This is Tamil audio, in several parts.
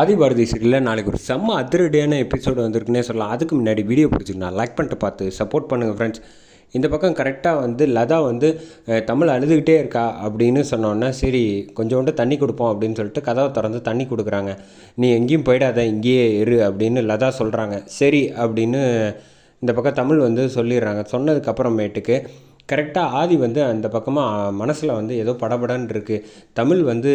ஆதிபாரதி சீரியலில் நாளைக்கு ஒரு செம்ம அதிரடியான எபிசோடு வந்திருக்குன்னே சொல்லலாம். அதுக்கு முன்னாடி வீடியோ பிடிச்சிருந்தா லைக் பண்ணிட்டு பார்த்து சப்போர்ட் பண்ணுங்கள் ஃப்ரெண்ட்ஸ். இந்த பக்கம் கரெக்டாக வந்து லதா வந்து தமிழ் அழுதுகிட்டே இருக்கா அப்படின்னு சொன்னோன்னே, சரி கொஞ்சோண்டு தண்ணி கொடுப்போம் அப்படின்னு சொல்லிட்டு கதவை திறந்து தண்ணி கொடுக்குறாங்க. நீ எங்கேயும் போயிடாத, இங்கேயே இரு அப்படின்னு லதா சொல்கிறாங்க. சரி அப்படின்னு இந்த பக்கம் தமிழ் வந்து சொல்லிடுறாங்க. சொன்னதுக்கப்புறமேட்டுக்கு கரெக்டாக ஆதி வந்து அந்த பக்கமாக மனசில் வந்து ஏதோ படபடன்னு இருக்குது. தமிழ் வந்து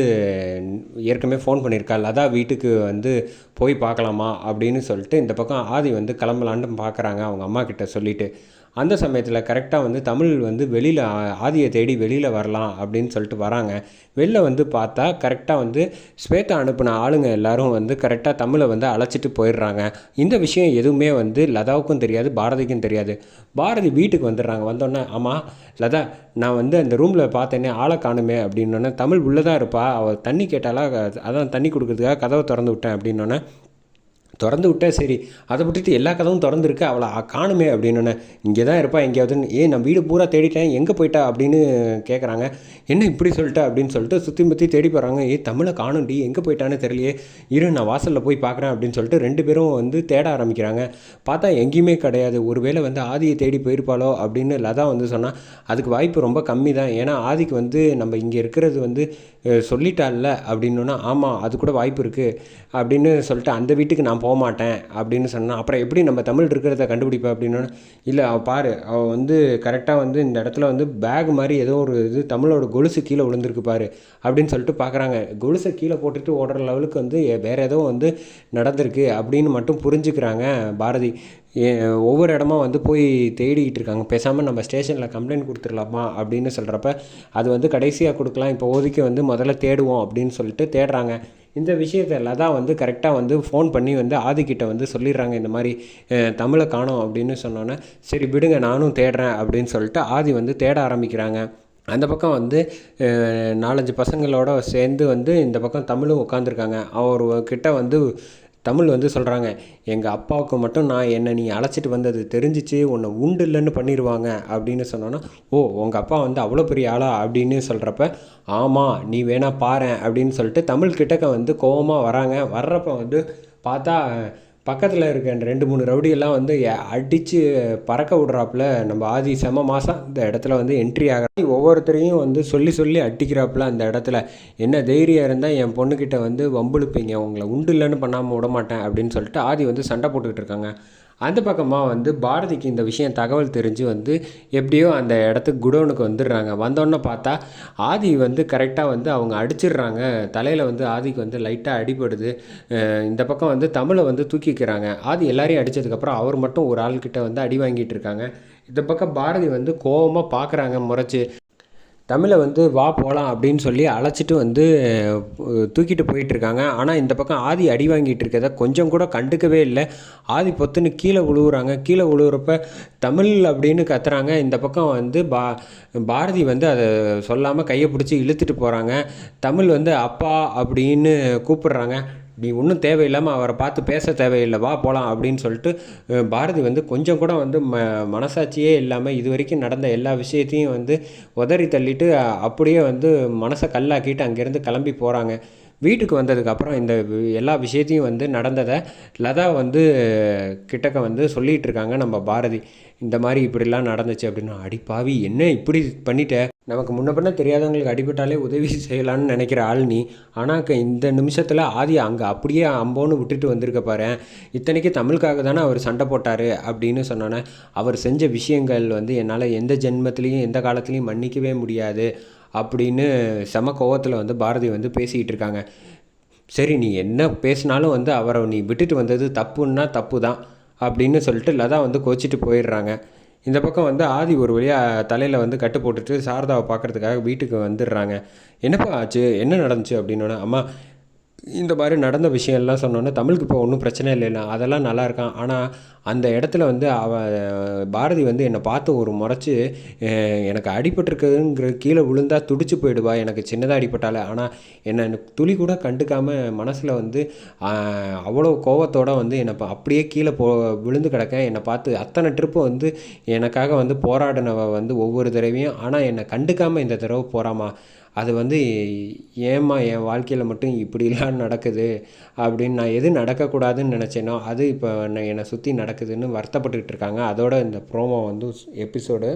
ஏற்கனவே ஃபோன் பண்ணியிருக்கா, லதா வீட்டுக்கு வந்து போய் பார்க்கலாமா அப்படின்னு சொல்லிட்டு இந்த பக்கம் ஆதி வந்து கிளம்பலான்னு பார்க்குறாங்க அவங்க அம்மா கிட்ட சொல்லிவிட்டு. அந்த சமயத்தில் கரெக்டாக வந்து தமிழ் வந்து வெளியில் ஆதியை தேடி வெளியில் வரலாம் அப்படின்னு சொல்லிட்டு வராங்க. வெளில வந்து பார்த்தா கரெக்டாக வந்து ஸ்வேதா அனுப்பின ஆளுங்க எல்லோரும் வந்து கரெக்டாக தமிழை வந்து அழைச்சிட்டு போயிடுறாங்க. இந்த விஷயம் எதுவுமே வந்து லதாவுக்கும் தெரியாது, பாரதிக்கும் தெரியாது. பாரதி வீட்டுக்கு வந்துடுறாங்க. வந்தோடனே, ஆமாம் லதா, நான் வந்து அந்த ரூமில் பார்த்தேனே ஆளை காணுமே அப்படின்னோடனே, தமிழ் உள்ளே தான் இருப்பா, அவள் தண்ணி கேட்டாலா, அதான் தண்ணி கொடுக்குறதுக்காக கதவை திறந்து விட்டேன் அப்படின்னோடனே, திறந்து விட்டா சரி, அதை விட்டுட்டு எல்லா கதவும் திறந்துருக்கு, அவளை காணுமே அப்படின்னோடனே, இங்கே தான் இருப்பா எங்கேயாவதுன்னு. நான் வீடு பூரா தேடிட்டேன், எங்கே போயிட்டா அப்படின்னு கேட்குறாங்க. என்ன இப்படி சொல்லிட்டா அப்படின்னு சொல்லிட்டு சுற்றி முற்றி தேடி போகிறாங்க. தமிழை காணும்டி, எங்கே போயிட்டான்னு தெரியலையே, இரு நான் வாசலில் போய் பார்க்குறேன் அப்படின்னு சொல்லிட்டு 2 பேரும் வந்து தேட ஆரம்பிக்கிறாங்க. பார்த்தா எங்கேயுமே கிடையாது. ஒருவேளை வந்து ஆதியை தேடி போயிருப்பாளோ அப்படின்னு லதா வந்து சொன்னால், அதுக்கு வாய்ப்பு ரொம்ப கம்மி தான். ஏன்னா ஆதிக்கு வந்து நம்ம இங்கே இருக்கிறது வந்து சொல்லிட்டால அப்படின்னோன்னா, ஆமாம் அது கூட வாய்ப்பு இருக்குது அப்படின்னு சொல்லிட்டு அந்த வீட்டுக்கு நான் போக மாட்டேன் அப்படின்னு சொன்னால், அப்புறம் எப்படி நம்ம தமிழ் இருக்கிறத கண்டுபிடிப்பேன் அப்படின்னோன்னா, இல்லை அவள் பாரு, அவள் வந்து கரெக்டாக வந்து இந்த இடத்துல வந்து பேக் மாதிரி ஏதோ ஒரு இது தமிழோட கொலுசு கீழே விழுந்திருக்கு பாரு அப்படின்னு சொல்லிட்டு பார்க்குறாங்க. கொலுசை கீழே போட்டுட்டு ஓடுற லெவலுக்கு வந்து வேறு ஏதோ வந்து நடந்திருக்கு அப்படின்னு மட்டும் புரிஞ்சுக்கிறாங்க பாரதி. ஒவ்வொரு இடமா வந்து போய் தேடிக்கிட்டு இருக்காங்க. பேசாமல் நம்ம ஸ்டேஷனில் கம்ப்ளைண்ட் கொடுத்துடலாமா அப்படின்னு சொல்கிறப்ப, அது வந்து கடைசியாக கொடுக்கலாம், இப்போ ஓதிக்கு வந்து முதல்ல தேடுவோம் அப்படின்னு சொல்லிட்டு தேடுறாங்க. இந்த விஷயத்தை லதா வந்து கரெக்டாக வந்து ஃபோன் பண்ணி வந்து ஆதிக்கிட்ட வந்து சொல்லிடுறாங்க. இந்த மாதிரி தமிழை காணோம் அப்படின்னு சொன்னோன்னே, சரி விடுங்க நானும் தேடுறேன் அப்படின்னு சொல்லிட்டு ஆதி வந்து தேட ஆரம்பிக்கிறாங்க. அந்த பக்கம் வந்து 4-5 பசங்களோட சேர்ந்து வந்து இந்த பக்கம் தமிழும் உட்காந்துருக்காங்க. அவர்கிட்ட வந்து தமிழ் வந்து சொல்கிறாங்க, எங்கள் அப்பாவுக்கு மட்டும் என்னை நீ அழைச்சிட்டு வந்தது தெரிஞ்சிச்சு, உன்னை உண்டு இல்லைன்னு பண்ணிடுவாங்க அப்படின்னு சொன்னோன்னா, ஓ உங்கள் அப்பா வந்து அவ்வளோ பெரிய ஆளா அப்படின்னு சொல்கிறப்ப, ஆமாம் நீ வேணா பாரேன் அப்படின்னு சொல்லிட்டு தமிழ் கிட்டக்க வந்து கோவமாக வராங்க. வர்றப்ப வந்து பார்த்தா பக்கத்தில் இருக்க 2-3 ரவுடியெல்லாம் வந்து அடித்து பறக்க விட்றாப்புல நம்ம ஆதி செம மாதம் இந்த இடத்துல வந்து என்ட்ரி ஆகிறாங்க. ஒவ்வொருத்தரையும் வந்து சொல்லி சொல்லி அடிக்கிறாப்புல அந்த இடத்துல. என்ன தைரியம் இருந்தால் என் பொண்ணுக்கிட்ட வந்து வம்புழுப்பீங்க, உங்களை உண்டு இல்லைன்னு பண்ணாமல் விட மாட்டேன் அப்படின்னு சொல்லிட்டு ஆதி வந்து சண்டை போட்டுக்கிட்டு இருக்காங்க. அந்த பக்கமாக வந்து பாரதிக்கு இந்த விஷயம் தகவல் தெரிஞ்சு வந்து எப்படியோ அந்த இடத்துக்கு குடோனுக்கு வந்துடுறாங்க. வந்தோன்னே பார்த்தா ஆதி வந்து கரெக்டாக வந்து அவங்க அடிச்சிடுறாங்க. தலையில் வந்து ஆதிக்கு வந்து லைட்டாக அடிபடுது. இந்த பக்கம் வந்து தமிழை வந்து தூக்கிக்கிறாங்க. ஆதி எல்லாரையும் அடித்ததுக்கப்புறம் அவர் மட்டும் ஒரு ஆள்கிட்ட வந்து அடி வாங்கிட்டு இருக்காங்க. இந்த பக்கம் பாரதி வந்து கோபமாக பார்க்குறாங்க முறைச்சி. தமிழை வந்து வா போகலாம் அப்படின்னு சொல்லி அழைச்சிட்டு வந்து தூக்கிட்டு போயிட்டுருக்காங்க. ஆனால் இந்த பக்கம் ஆதி அடி வாங்கிட்டு இருக்கதை கொஞ்சம் கூட கண்டுக்கவே இல்லை. ஆதி பொத்துன்னு கீழே விழுவுறாங்க. கீழே விழுவுறப்ப தமிழ் அப்படின்னு கத்துறாங்க. இந்த பக்கம் வந்து பாரதி வந்து அதை சொல்லாமல் கையை பிடிச்சி இழுத்துட்டு போகிறாங்க. தமிழ் வந்து அப்பா அப்படின்னு கூப்பிடுறாங்க. நீ ஒன்றும் தேவையில்லாமல் அவரை பார்த்து பேச தேவையில்லை, வா போகலாம் அப்படின்னு சொல்லிட்டு பாரதி வந்து கொஞ்சம் கூட வந்து மனசாட்சியே இல்லாமல் இது வரைக்கும் நடந்த எல்லா விஷயத்தையும் வந்து உதறி தள்ளிட்டு அப்படியே வந்து மனசை கல்லாக்கிட்டு அங்கேருந்து கிளம்பி போகிறாங்க. வீட்டுக்கு வந்ததுக்கப்புறம் இந்த எல்லா விஷயத்தையும் வந்து நடந்ததை லதா வந்து கிட்டக்க வந்து சொல்லிகிட்டு இருக்காங்க நம்ம பாரதி. இந்த மாதிரி இப்படிலாம் நடந்துச்சு அப்படின்னா, அடிப்பாவி என்ன இப்படி பண்ணிட்ட, நமக்கு முன்ன பின்ன தெரியாதவங்களுக்கு அடிபட்டாலே உதவி செய்யலான்னு நினைக்கிற ஆள் நீ, ஆனால் இந்த நிமிஷத்தில் ஆதி அங்கே அப்படியே அம்போன்னு விட்டுட்டு வந்திருக்க பாரு. இத்தனைக்கு தமிழுக்காக தானே அவர் சண்டை போட்டார் அப்படின்னு சொன்னோன்னே, அவர் செஞ்ச விஷயங்கள் வந்து என்னால் எந்த ஜென்மத்திலையும் எந்த காலத்துலேயும் மன்னிக்கவே முடியாது அப்படின்னு செம கோவத்தில் வந்து பாரதி வந்து பேசிக்கிட்டு இருக்காங்க. சரி நீ என்ன பேசினாலும் வந்து அவரை நீ விட்டுட்டு வந்தது தப்புன்னா தப்பு தான் அப்படின்னு சொல்லிட்டு லதா வந்து கோச்சிட்டு போயிடுறாங்க. இந்த பக்கம் வந்து ஆதி ஒரு வழியாக தலையில் வந்து கட்டு போட்டுட்டு சாரதாவை பார்க்குறதுக்காக வீட்டுக்கு வந்துடுறாங்க. என்னப்பா ஆச்சு, என்ன நடந்துச்சு அப்படின்னோடனே, அம்மா இந்த மாதிரி நடந்த விஷயம்லாம் சொன்னோன்னே, தமிழுக்கு இப்போ ஒன்றும் பிரச்சனை இல்லைண்ணா, அதெல்லாம் நல்லா இருக்கான். ஆனால் அந்த இடத்துல வந்து பாரதி வந்து என்னை பார்த்து ஒரு முறைச்சி, எனக்கு அடிபட்டிருக்குங்கிற கீழே விழுந்தா துடிச்சு போயிடுவா, எனக்கு சின்னதாக அடிபட்டால, ஆனால் என்னை துளி கூட கண்டுக்காமல் மனசில் வந்து அவ்வளோ கோவத்தோடு வந்து என்னை அப்படியே கீழே விழுந்து கிடக்கேன். என்னை பார்த்து அத்தனை ட்ரிப்பு வந்து எனக்காக வந்து போராடினவ வந்து ஒவ்வொரு தடவையும், ஆனால் என்னை கண்டுக்காமல் இந்த தடவை போகிறாமா அது வந்து ஏம்மா என் வாழ்க்கையில் மட்டும் இப்படிலாம் நடக்குது அப்படின்னு நான் எது நடக்கக்கூடாதுன்னு நினச்சேனோ அது இப்போ என்னை சுற்றி நடக்குதுன்னு வருத்தப்பட்டுக்கிட்டு இருக்காங்க. அதோட இந்த ப்ரோமோ வந்து எபிசோடு